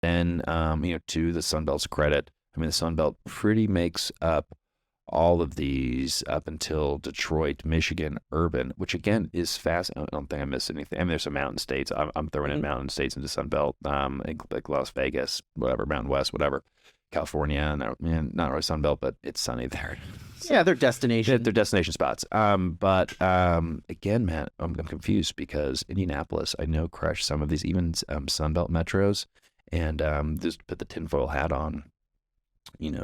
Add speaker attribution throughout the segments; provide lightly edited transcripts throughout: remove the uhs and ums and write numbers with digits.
Speaker 1: Then, to the Sun Belt's credit, I mean, the Sun Belt pretty makes up all of these up until Detroit, Michigan, urban, which again is fast. I don't think I missed anything. I mean, there's some mountain states. I'm throwing in mountain states into Sun Belt, like Las Vegas, whatever, Mountain West, whatever, California, and not really Sun Belt, but it's sunny there.
Speaker 2: So, yeah, they're destination.
Speaker 1: They're destination spots. But again, man, I'm confused because Indianapolis, I know, crushed some of these, even Sun Belt metros, and just put the tinfoil hat on.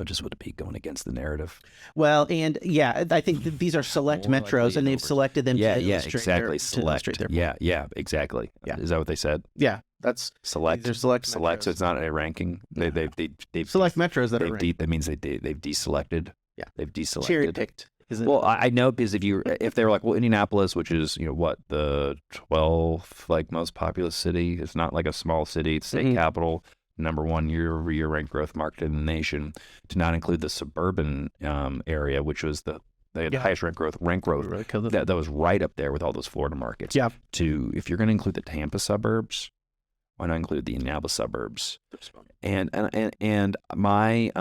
Speaker 1: Just would it be going against the narrative?
Speaker 2: Well, and yeah, I think these are select metros, and they've selected them.
Speaker 1: Yeah,
Speaker 2: to
Speaker 1: exactly.
Speaker 2: Select.
Speaker 1: Yeah, exactly.
Speaker 2: Yeah.
Speaker 1: Is that what they said?
Speaker 2: Yeah, that's
Speaker 1: select.
Speaker 2: They're select.
Speaker 1: Select. So it's not a ranking.
Speaker 2: No.
Speaker 1: They've
Speaker 2: select metros that are ranked.
Speaker 1: That means they've deselected.
Speaker 2: Yeah,
Speaker 1: they've deselected.
Speaker 2: Cherry picked.
Speaker 1: Well, I know because if they were like, well, Indianapolis, which is what, the 12th like most populous city, it's not like a small city, it's state capital. Number one year-over-year rent growth market in the nation, to not include the suburban area, which was the highest rent growth. That was right up there with all those Florida markets.
Speaker 2: Yeah.
Speaker 1: If you're going to include the Tampa suburbs, why not include the Indianapolis suburbs? And my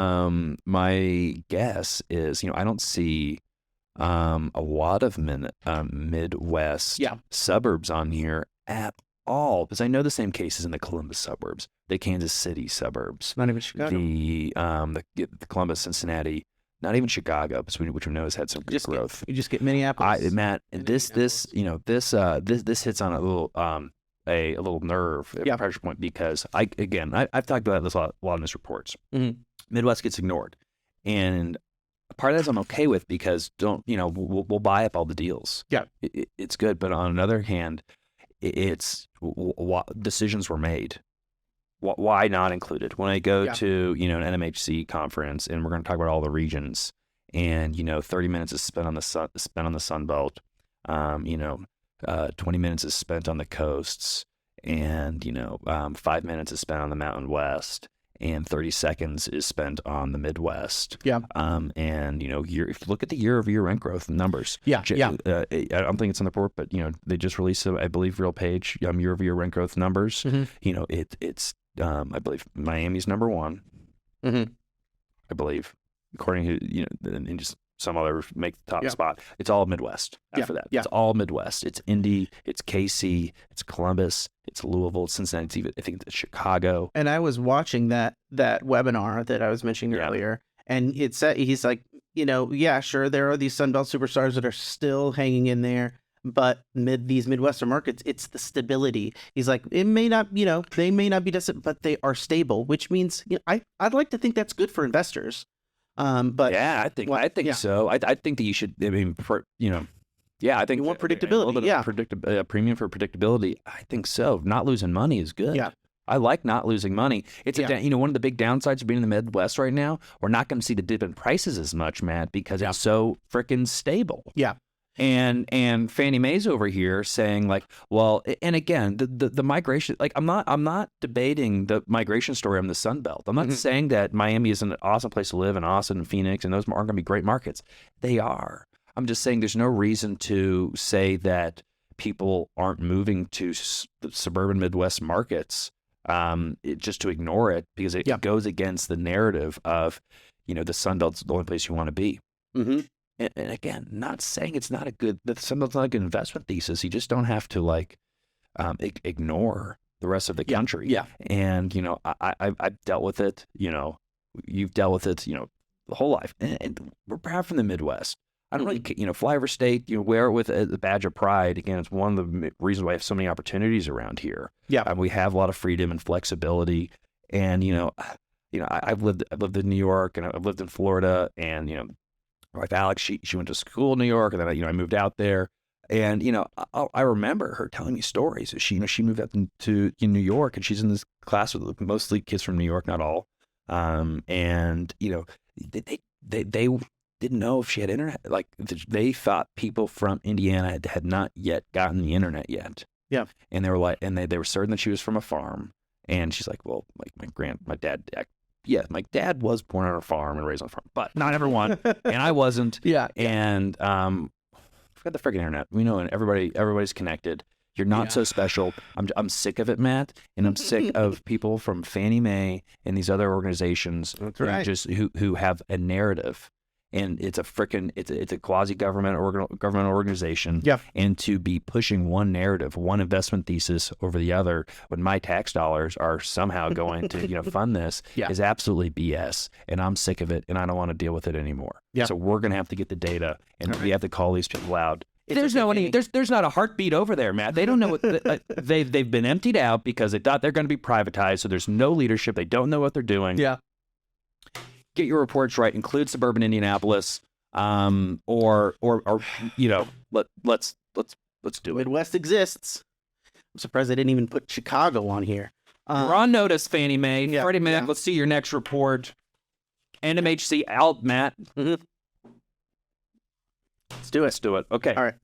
Speaker 1: guess is, I don't see a lot of Midwest suburbs on here at all, because I know the same cases in the Columbus suburbs, the Kansas City suburbs,
Speaker 2: not even Chicago,
Speaker 1: the Columbus, Cincinnati, not even Chicago, which we know has had some good growth.
Speaker 2: You just get Minneapolis,
Speaker 1: Matt, and this hits on a little nerve, pressure point, because I've talked about this a lot in this reports. Midwest gets ignored, and part of that I'm okay with, because we'll buy up all the deals.
Speaker 2: Yeah,
Speaker 1: it's good, but on another hand, it's what decisions were made. Why not included? When I go to an NMHC conference, and we're going to talk about all the regions, and 30 minutes is spent on the Sun Belt, 20 minutes is spent on the coasts, and 5 minutes is spent on the Mountain West, and 30 seconds is spent on the Midwest.
Speaker 2: Yeah.
Speaker 1: And if you look at the year-over-year rent growth numbers,
Speaker 2: I
Speaker 1: don't think it's on the report, but they just released, I believe, Real Page year-over-year rent growth numbers. It's I believe Miami's number one. I believe, according to and just some other make the top spot. It's all Midwest after that. It's all Midwest. It's Indy, it's KC, it's Columbus, it's Louisville, it's Cincinnati, I think it's Chicago.
Speaker 2: And I was watching that webinar that I was mentioning earlier, and it said, he's like, sure, there are these Sunbelt superstars that are still hanging in there, but these Midwestern markets, it's the stability. He's like, it may not, they may not be distant, but they are stable, which means I'd like to think that's good for investors. But
Speaker 1: yeah, I think so. I think that you should. I mean, I think
Speaker 2: you want predictability.
Speaker 1: A premium for predictability. I think so. Not losing money is good.
Speaker 2: Yeah,
Speaker 1: I like not losing money. It's one of the big downsides of being in the Midwest right now. We're not going to see the dip in prices as much, Matt, because it's so freaking stable.
Speaker 2: Yeah.
Speaker 1: And Fannie Mae's over here saying like, well, and again, the migration, like I'm not debating the migration story on the Sun Belt. I'm not saying that Miami is an awesome place to live, and Austin and Phoenix, and those aren't going to be great markets. They are. I'm just saying there's no reason to say that people aren't moving to the suburban Midwest markets just to ignore it, because it goes against the narrative of, the Sun Belt's the only place you want to be. And again, not saying it's not something's not a good investment thesis. You just don't have to ignore the rest of the country.
Speaker 2: Yeah.
Speaker 1: And, I've dealt with it, you've dealt with it, the whole life. And we're proud from the Midwest. I don't really, flyover state, wear it with a badge of pride. Again, it's one of the reasons why I have so many opportunities around here.
Speaker 2: Yeah.
Speaker 1: We have a lot of freedom and flexibility. And, I've lived in New York, and I've lived in Florida, and, my wife Alex, she went to school in New York, and then I moved out there, and I remember her telling me stories. She moved out to New York, and she's in this class with mostly kids from New York, not all, and they didn't know if she had internet. Like they thought people from Indiana had not yet gotten the internet yet.
Speaker 2: Yeah,
Speaker 1: and they were like, and they were certain that she was from a farm, and she's like, well, like my dad. Yeah, my dad was born on a farm and raised on a farm, but not everyone, and I wasn't.
Speaker 2: Yeah.
Speaker 1: And forget the freaking internet. We know, and everybody's connected. You're not so special. I'm sick of it, Matt, and I'm sick of people from Fannie Mae and these other organizations who have a narrative, and it's a quasi government organization, and to be pushing one narrative, one investment thesis over the other when my tax dollars are somehow going to fund this is absolutely BS, and I'm sick of it, and I don't want to deal with it anymore. So we're gonna have to get the data, and we have to call these people out. There's not a heartbeat over there, Matt. They don't know what they've been emptied out because they thought they're going to be privatized. So there's no leadership. They don't know what they're doing.
Speaker 2: Yeah.
Speaker 1: Get your reports right. Include suburban Indianapolis, or let's do it.
Speaker 2: Midwest exists. I'm surprised they didn't even put Chicago on here.
Speaker 1: We're on notice, Fannie Mae. Freddie Mac. Let's see your next report. NMHC out, Matt.
Speaker 2: Let's do it.
Speaker 1: Okay.
Speaker 2: All right.